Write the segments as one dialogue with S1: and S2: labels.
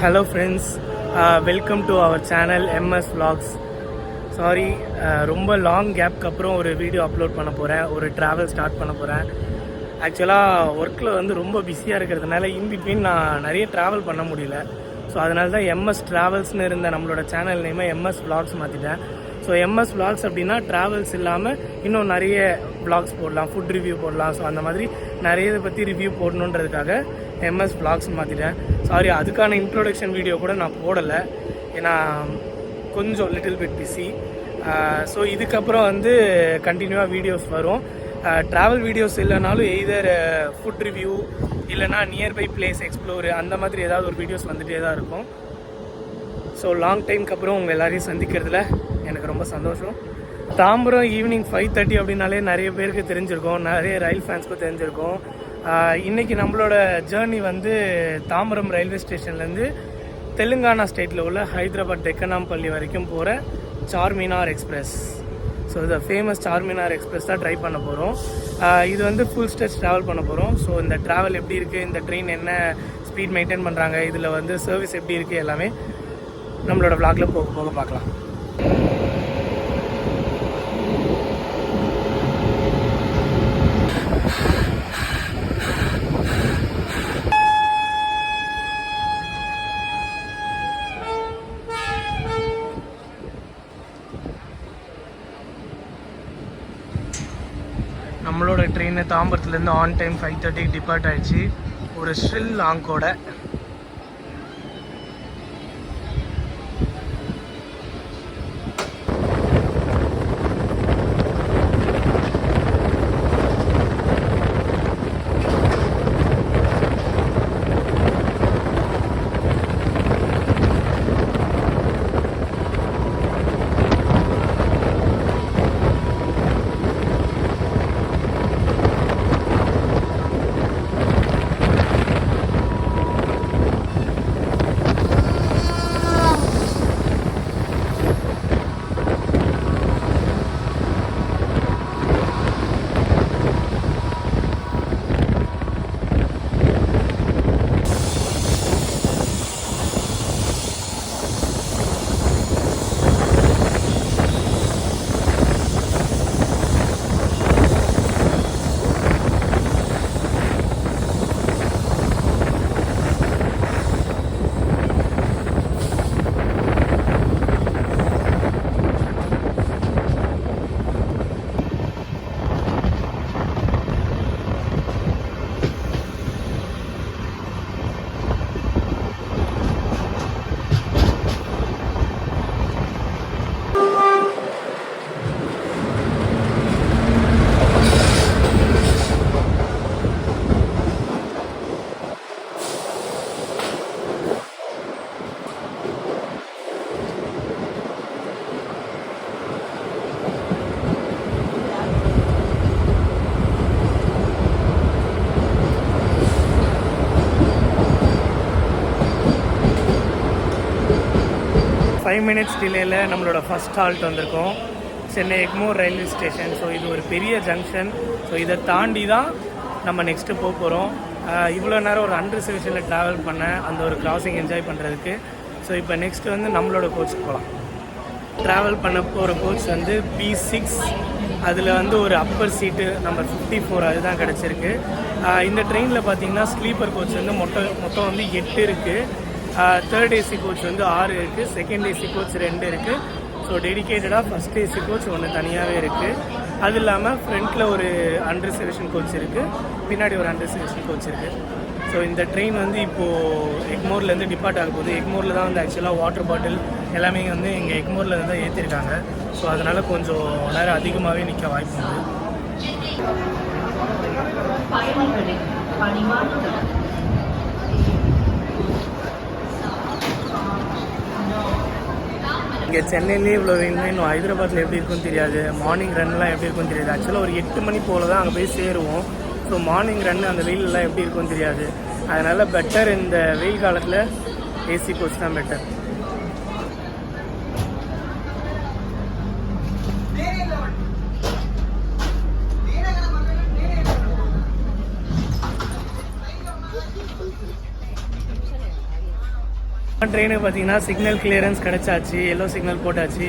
S1: Hello friends, welcome to our channel MS Vlogs. Sorry, ரொம்ப long கேப்க்கு அப்புறம் ஒரு video upload பண்ண போகிறேன். ஒரு ட்ராவல் ஸ்டார்ட் பண்ண போகிறேன். ஆக்சுவலாக ஒர்க்கில் வந்து ரொம்ப பிஸியாக இருக்கிறதுனால இன்பிட்வீன் நான் நிறைய ட்ராவல் பண்ண முடியல. ஸோ அதனால தான் எம்எஸ் ட்ராவல்ஸ்னு இருந்த நம்மளோட சேனல் நேமை எம்எஸ் Vlogs மாற்றிட்டேன். ஸோ எம்எஸ் Vlogs அப்படின்னா ட்ராவல்ஸ் இல்லாமல் இன்னும் நிறைய Vlogs போடலாம், ஃபுட் ரிவ்யூ போடலாம். ஸோ அந்த மாதிரி நிறைய இதை பற்றி ரிவ்யூ போடணுன்றதுக்காக எம்எஸ் Vlogs மாற்றிட்டேன். சாரி, அதுக்கான இன்ட்ரோடக்ஷன் வீடியோ கூட நான் போடலை, ஏன்னா கொஞ்சம் லிட்டில் பிட் பிஸி. ஸோ இதுக்கப்புறம் வந்து கண்டினியூவாக வீடியோஸ் வரும். ட்ராவல் வீடியோஸ் இல்லைனாலும் எய்தர் ஃபுட் ரிவ்யூ இல்லைனா நியர்பை பிளேஸ் எக்ஸ்ப்ளோர் அந்த மாதிரி ஏதாவது ஒரு வீடியோஸ் வந்துகிட்டே தான் இருக்கும். ஸோ லாங் டைமுக்கு அப்புறம் உங்கள் எல்லாரையும் சந்திக்கிறதுல எனக்கு ரொம்ப சந்தோஷம். தாம்பரம் ஈவினிங் 5:30 அப்படின்னாலே நிறைய பேருக்கு தெரிஞ்சிருக்கும், நிறைய ரயில் ஃபேன்ஸ்க்கும் தெரிஞ்சிருக்கும். இன்றைக்கி நம்மளோட ஜேர்னி வந்து தாம்பரம் ரயில்வே ஸ்டேஷன்லேருந்து தெலுங்கானா ஸ்டேட்டில் உள்ள ஹைதராபாத் டெக்கனாம்பள்ளி வரைக்கும் போகிற சார்மினார் எக்ஸ்பிரஸ். ஸோ இந்த ஃபேமஸ் சார்மினார் எக்ஸ்பிரஸ் தான் ட்ரை பண்ண போகிறோம். இது வந்து ஃபுல் ஸ்டெச் ட்ராவல் பண்ண போகிறோம். ஸோ இந்த ட்ராவல் எப்படி இருக்குது, இந்த ட்ரெயின் என்ன ஸ்பீட் மெயின்டைன் பண்ணுறாங்க, இதில் வந்து சர்வீஸ் எப்படி இருக்குது, எல்லாமே நம்மளோட விளாகில் போக போக பார்க்கலாம். நம்மளோட ட்ரெயின் தாம்பரத்துலேருந்து ஆன் டைம் 5:30 டிபார்ட் ஆகிடுச்சு. ஒரு ஷ்ரில் லாங்கோட. ஃபைவ் மினிட்ஸ் டிலேயில் நம்மளோட ஃபஸ்ட் ஹால்ட் வந்திருக்கோம், Chennai Egmore railway station. So இது ஒரு பெரிய ஜங்ஷன். ஸோ இதை தாண்டி தான் நம்ம நெக்ஸ்ட்டு போக போகிறோம். இவ்வளோ நேரம் ஒரு அன்ரிசர்வேஷனில் ட்ராவல் பண்ணேன், அந்த ஒரு கிராசிங் என்ஜாய் பண்ணுறதுக்கு. ஸோ இப்போ நெக்ஸ்ட்டு வந்து நம்மளோட கோச்சுக்கு போகலாம். ட்ராவல் பண்ண போகிற கோச் வந்து B6. அதில் வந்து ஒரு அப்பர் சீட்டு நம்பர் 54 அதுதான் கிடச்சிருக்கு. இந்த ட்ரெயினில் பார்த்தீங்கன்னா ஸ்லீப்பர் கோச் வந்து மொத்தம் வந்து 8 இருக்குது. தேர்ட் ஏசி கோச் வந்து 6 இருக்குது. செகண்ட் ஏசி கோச் 2 இருக்குது. ஸோ டெடிக்கேட்டடாக ஃபஸ்ட் ஏசி கோச் ஒன்று தனியாகவே இருக்குது. அது இல்லாமல் ஃப்ரண்ட்டில் ஒரு அன்ரிசர்வேஷன் கோச் இருக்குது, பின்னாடி ஒரு அன்ரிசர்வேஷன் கோச் இருக்குது. ஸோ இந்த ட்ரெயின் வந்து இப்போது எக்மோர்லேருந்து டிபார்ட் ஆக போகுது. எக்மோரில் தான் வந்து ஆக்சுவலாக வாட்டர் பாட்டில் எல்லாமே வந்து இங்கே எக்மோரில் தான் ஏற்றிருக்காங்க. ஸோ அதனால் கொஞ்சம் நேரம் அதிகமாகவே நிற்க வாய்ப்பு உண்டு. இங்கே சென்னையிலே இவ்வளோ வெயில்னா இன்னும் ஹைதராபாத்தில் எப்படி இருக்குன்னு தெரியாது. மார்னிங் ரன்லாம் எப்படி இருக்குன்னு தெரியாது. ஆக்சுவலாக ஒரு 8 மணி போல் தான் அங்கே போய் சேருவோம். ஸோ மார்னிங் ரன் அந்த வெயிலெலாம் எப்படி இருக்குன்னு தெரியாது. அதனால் பெட்டர் இந்த வெயில் காலத்தில் ஏசி கோச் தான் பெட்டர். ட்ரெயினுக்கு பார்த்தீங்கன்னா சிக்னல் கிளியரன்ஸ் கிடச்சாச்சு, எல்லோ சிக்னல் போட்டாச்சு.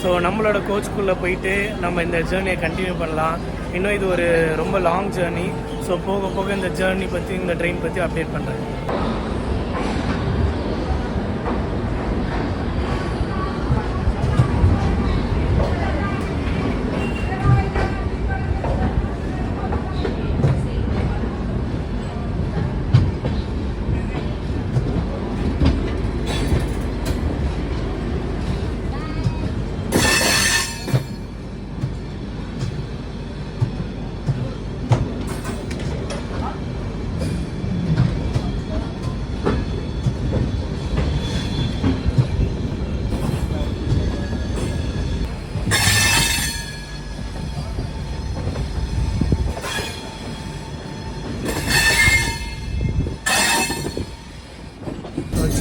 S1: ஸோ நம்மளோட கோச்சுக்குள்ளே போயிட்டு நம்ம இந்த ஜேர்னியை கண்டினியூ பண்ணலாம். இன்னும் இது ஒரு ரொம்ப லாங் ஜேர்னி. ஸோ போக போக இந்த ஜேர்னி பற்றி, இந்த ட்ரெயின் பற்றி அப்டேட் பண்ணுறேன்.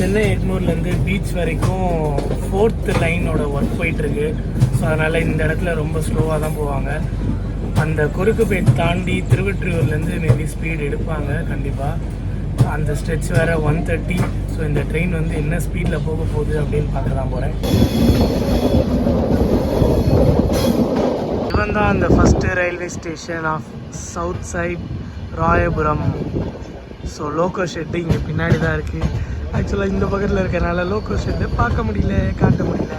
S1: சென்னை எக்மூர்லேருந்து பீச் வரைக்கும் 4th லைனோட ஒர்க் போயிட்டுருக்கு. ஸோ அதனால் இந்த இடத்துல ரொம்ப ஸ்லோவாக தான் போவாங்க. அந்த குறுக்குப்பேட் தாண்டி திருவொற்றியூர்லேருந்து மேபி ஸ்பீடு எடுப்பாங்க கண்டிப்பாக. அந்த ஸ்ட்ரெச் வேறு 130. ஸோ இந்த ட்ரெயின் வந்து என்ன ஸ்பீடில் போக போகுது அப்படின்னு பார்க்க தான் போகிறேன். இவன் தான் அந்த first railway station of south side Royapuram. So loco shed இங்கே பின்னாடி தான் இருக்குது. ஆக்சுவலாக இந்த பக்கத்தில் இருக்கிறனால லோக்கோ ஷெட்டு பார்க்க முடியல, காட்ட முடியல.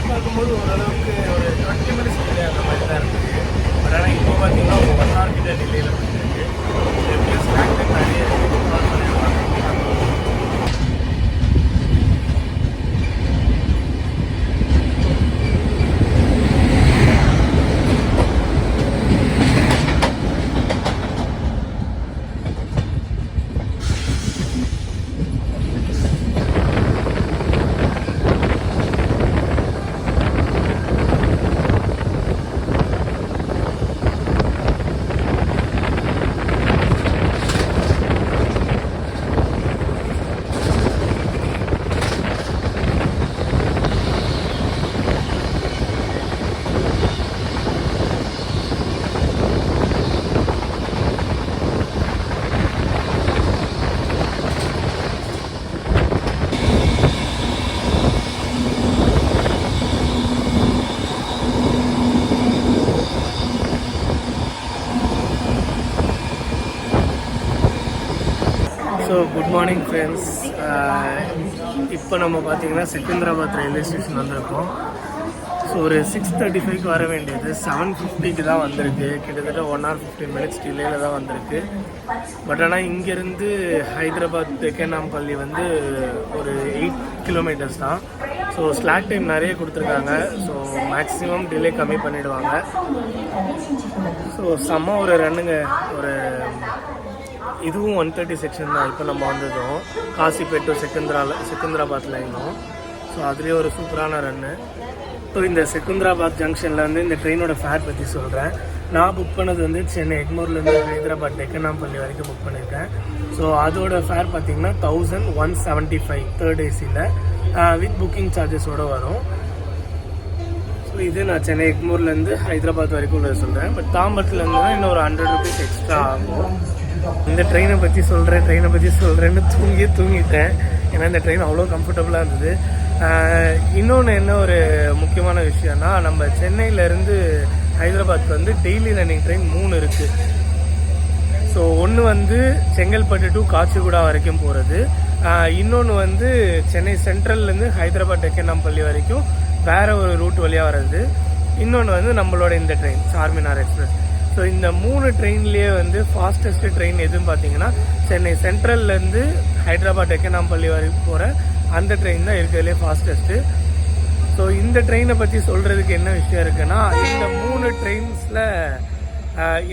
S1: பார்க்கும்போது ஓரளவுக்கு ஒரு 20 மினிட்ஸ் டிலே அந்த மாதிரி தான் இருக்குது. பட் ஆனால் இப்போ பார்த்தீங்கன்னா 1 hour கிட்ட டிலேயில் போயிருக்கு. எப்படியும் ஸ்நாக் டைம் நிறைய கால் பண்ணிடுவாங்க. So good morning friends. இப்போ நம்ம பார்த்தீங்கன்னா செகந்திராபாத் ரயில்வே ஸ்டேஷன் வந்திருக்கோம். ஸோ ஒரு 6:35க்கு வர வேண்டியது 7:50க்கு தான் வந்திருக்கு. கிட்டத்தட்ட 1 hour 15 minutes டிலேயில் தான் வந்திருக்கு. பட் ஆனால் இங்கேருந்து ஹைதராபாத் தெக்கனாம்பள்ளி வந்து ஒரு 8 kilometers தான். ஸோ ஸ்லாக் டைம் நிறைய கொடுத்துருக்காங்க. ஸோ மேக்ஸிமம் டிலே கம்மி பண்ணிவிடுவாங்க. ஸோ செம்ம ஒரு ரன்னுங்க. ஒரு இதுவும் 130 செக்ஷன் தான். இப்போ நம்ம வந்ததும் காசிப்பேட் டு செகந்திராபாத் லைனும். ஸோ அதுலேயே ஒரு சூப்பரான ரன்னு. ஸோ இந்த செகந்திராபாத் ஜங்ஷனில் வந்து இந்த ட்ரெயினோட ஃபேர் பற்றி சொல்கிறேன். நான் புக் பண்ணது வந்து சென்னை எக்மோர்லேருந்து ஹைதராபாத் தெக்கனாம்பள்ளி வரைக்கும் புக் பண்ணியிருக்கேன். ஸோ அதோட ஃபேர் பார்த்தீங்கன்னா 1175 தேர்ட் ஏசியில் வித் புக்கிங் சார்ஜஸோடு வரும். ஸோ இது நான் சென்னை எக்மோர்லேருந்து ஹைதராபாத் வரைக்கும் உள்ளது சொல்கிறேன். பட் தாம்பரத்துலேருந்து தான் இன்னும் ஒரு 100 rupees எக்ஸ்ட்ரா ஆகும். இந்த ட்ரெயினை பற்றி சொல்கிறேன்னு தூங்கிட்டேன். ஏன்னா இந்த ட்ரெயின் அவ்வளோ கம்ஃபர்டபுளாக இருந்தது. இன்னொன்று என்ன ஒரு முக்கியமான விஷயம்னா, நம்ம சென்னையிலேருந்து ஹைதராபாத் வந்து டெய்லி ரன்னிங் ட்ரெயின் 3 இருக்குது. ஸோ ஒன்று வந்து செங்கல்பட்டு டு காச்சிகுடா வரைக்கும் போகிறது. இன்னொன்று வந்து சென்னை சென்ட்ரல்லேருந்து ஹைதராபாத் தெக்கனாம்பள்ளி வரைக்கும் வேறு ஒரு ரூட் வழியாக வர்றது. இன்னொன்று வந்து நம்மளோட இந்த ட்ரெயின் சார்மினார் எக்ஸ்பிரஸ். ஸோ இந்த 3 ட்ரெயின்லேயே வந்து ஃபாஸ்டஸ்ட்டு ட்ரெயின் எதுன்னு பார்த்தீங்கன்னா சென்னை சென்ட்ரல்லேருந்து ஹைதராபாத் தெக்கனாம்பள்ளி வரைக்கும் போகிற அந்த ட்ரெயின் தான் இருக்கிறதுலே ஃபாஸ்டஸ்ட்டு. ஸோ இந்த ட்ரெயினை பற்றி சொல்கிறதுக்கு என்ன விஷயம் இருக்குன்னா, இந்த 3 ட்ரெயின்ஸில்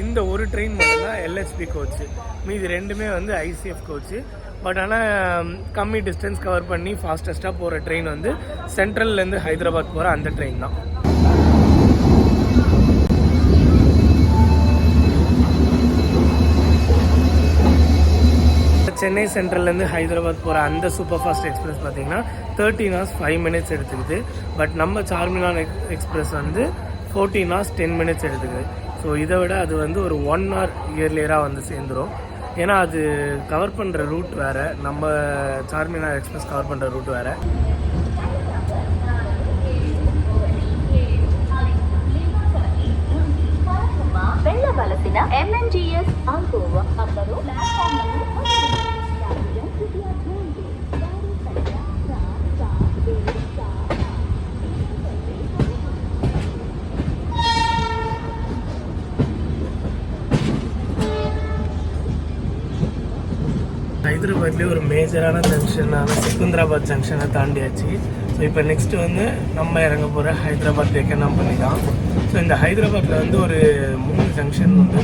S1: இந்த ஒரு ட்ரெயின் மட்டும்தான் எல்ஹெச்பி கோச்சு. மீது 2மே வந்து ஐசிஎஃப் கோச்சு. பட் ஆனால் கம்மி டிஸ்டன்ஸ் கவர் பண்ணி ஃபாஸ்டஸ்ட்டாக போகிற ட்ரெயின் வந்து சென்ட்ரல்லேருந்து ஹைதராபாத் போகிற அந்த ட்ரெயின் தான். சென்னை சென்ட்ரல்லேருந்து ஹைதராபாத் போகிற அந்த சூப்பர் ஃபாஸ்ட் எக்ஸ்பிரஸ் பார்த்தீங்கன்னா 13 hours 5 minutes எடுத்துக்குது. பட் நம்ம சார்மினார் எக்ஸ்பிரஸ் வந்து 14 hours 10 minutes எடுத்துக்குது. ஸோ இதை விட அது வந்து ஒரு 1 hour இயர்லியராக வந்து சேர்ந்துடும். ஏன்னா அது கவர் பண்ணுற ரூட் வேறு, நம்ம சார்மினார் எக்ஸ்பிரஸ் கவர் பண்ணுற ரூட் வேறு.
S2: వెళ్ళవలసిన MNGS ఆల్కోవా అందరూ ప్లాట్ఫామ్
S1: ஹைதராபாத்லேயே ஒரு மேஜரான ஜங்ஷனான செகந்திராபாத் ஜங்ஷனை தாண்டியாச்சு. ஸோ இப்போ நெக்ஸ்ட்டு வந்து நம்ம இறங்க போகிற ஹைதராபாத் தெக்கனாம்பள்ளி தான். ஸோ இந்த ஹைதராபாத்தில் வந்து ஒரு 3 ஜங்ஷன் உண்டு.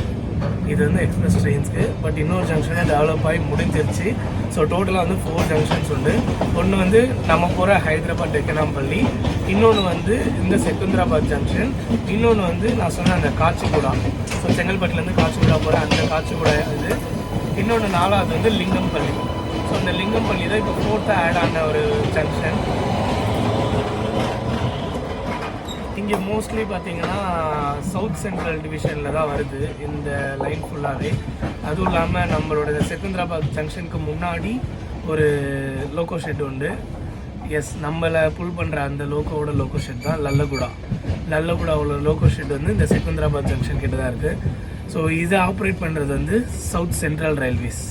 S1: இது வந்து எக்ஸ்பிரஸ் ட்ரெயின்ஸ்க்கு. பட் இன்னொரு ஜங்ஷனே டெவலப் ஆகி முடிஞ்சிருச்சு. ஸோ டோட்டலாக வந்து 4 ஜங்ஷன்ஸ் உண்டு. ஒன்று வந்து நம்ம போகிற ஹைதராபாத் தெக்கனாம்பள்ளி, இன்னொன்று வந்து இந்த செகந்திராபாத் ஜங்ஷன், இன்னொன்று வந்து நான் சொன்ன அந்த காச்சிகுடா. ஸோ செங்கல்பட்டுலேருந்து காச்சிகுடா போகிற அந்த காச்சிகுடா இது. இன்னொன்று 4வது வந்து லிங்கம்பள்ளி. ஸோ அந்த லிங்கம்பள்ளி தான் இப்போ 4th ஆட் ஆன ஒரு ஜங்ஷன். இங்கே மோஸ்ட்லி பார்த்தீங்கன்னா சவுத் சென்ட்ரல் டிவிஷனில் தான் வருது இந்த லைன் ஃபுல்லாகவே. அதுவும் இல்லாமல் நம்மளோட செகந்திராபாத் ஜங்ஷனுக்கு முன்னாடி ஒரு லோக்கோ ஷெட் உண்டு. எஸ், நம்மளை புல் பண்ணுற அந்த லோக்கோ ஷெட் தான் லல்லகுடாவோட லோக்கோ ஷெட் வந்து இந்த செகந்திராபாத் ஜங்ஷன் கிட்ட தான் இருக்குது. ஸோ இதை ஆப்ரேட் பண்ணுறது வந்து south central railways.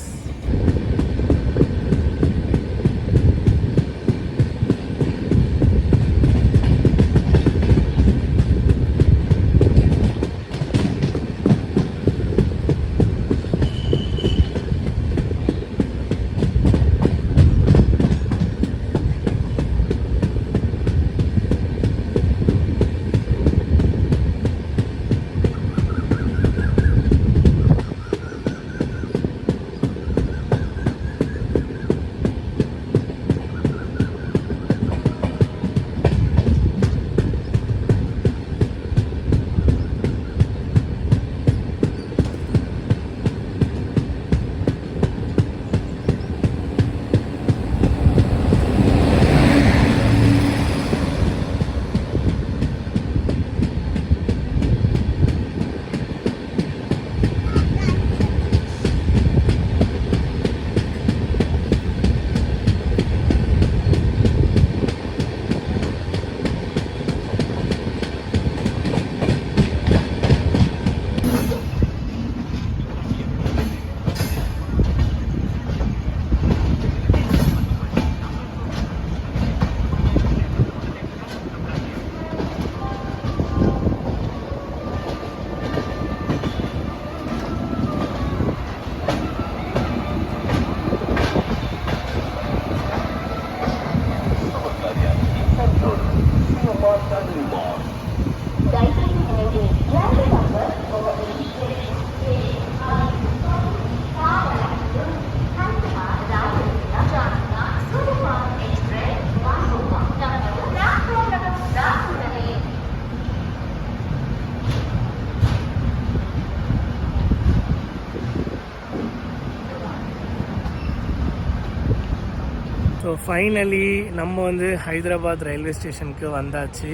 S1: So finally நம்ம வந்து ஹைதராபாத் ரயில்வே ஸ்டேஷனுக்கு வந்தாச்சு.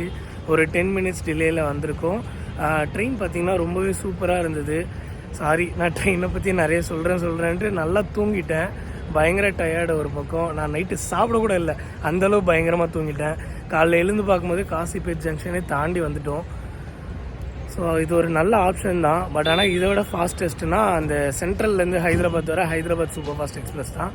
S1: ஒரு 10 மினிட்ஸ் டிலேயில் வந்திருக்கோம். ட்ரெயின் பார்த்திங்கன்னா ரொம்பவே சூப்பராக இருந்தது. சாரி, நான் ட்ரெயினை பற்றி நிறைய சொல்கிறேன்ட்டு நல்லா தூங்கிட்டேன். பயங்கர டயர்டு ஒரு பக்கம். நான் நைட்டு சாப்பிட கூட இல்லை, அந்தளவு பயங்கரமாக தூங்கிட்டேன். காலைல எழுந்து பார்க்கும்போது காசிபேட் ஜங்ஷனே தாண்டி வந்துட்டோம். ஸோ இது ஒரு நல்ல ஆப்ஷன் தான். பட் ஆனால் இதை விட ஃபாஸ்டஸ்ட்னா அந்த சென்ட்ரல்லேருந்து ஹைதராபாத் வர ஹைதராபாத் சூப்பர் ஃபாஸ்ட் எக்ஸ்பிரஸ் தான்.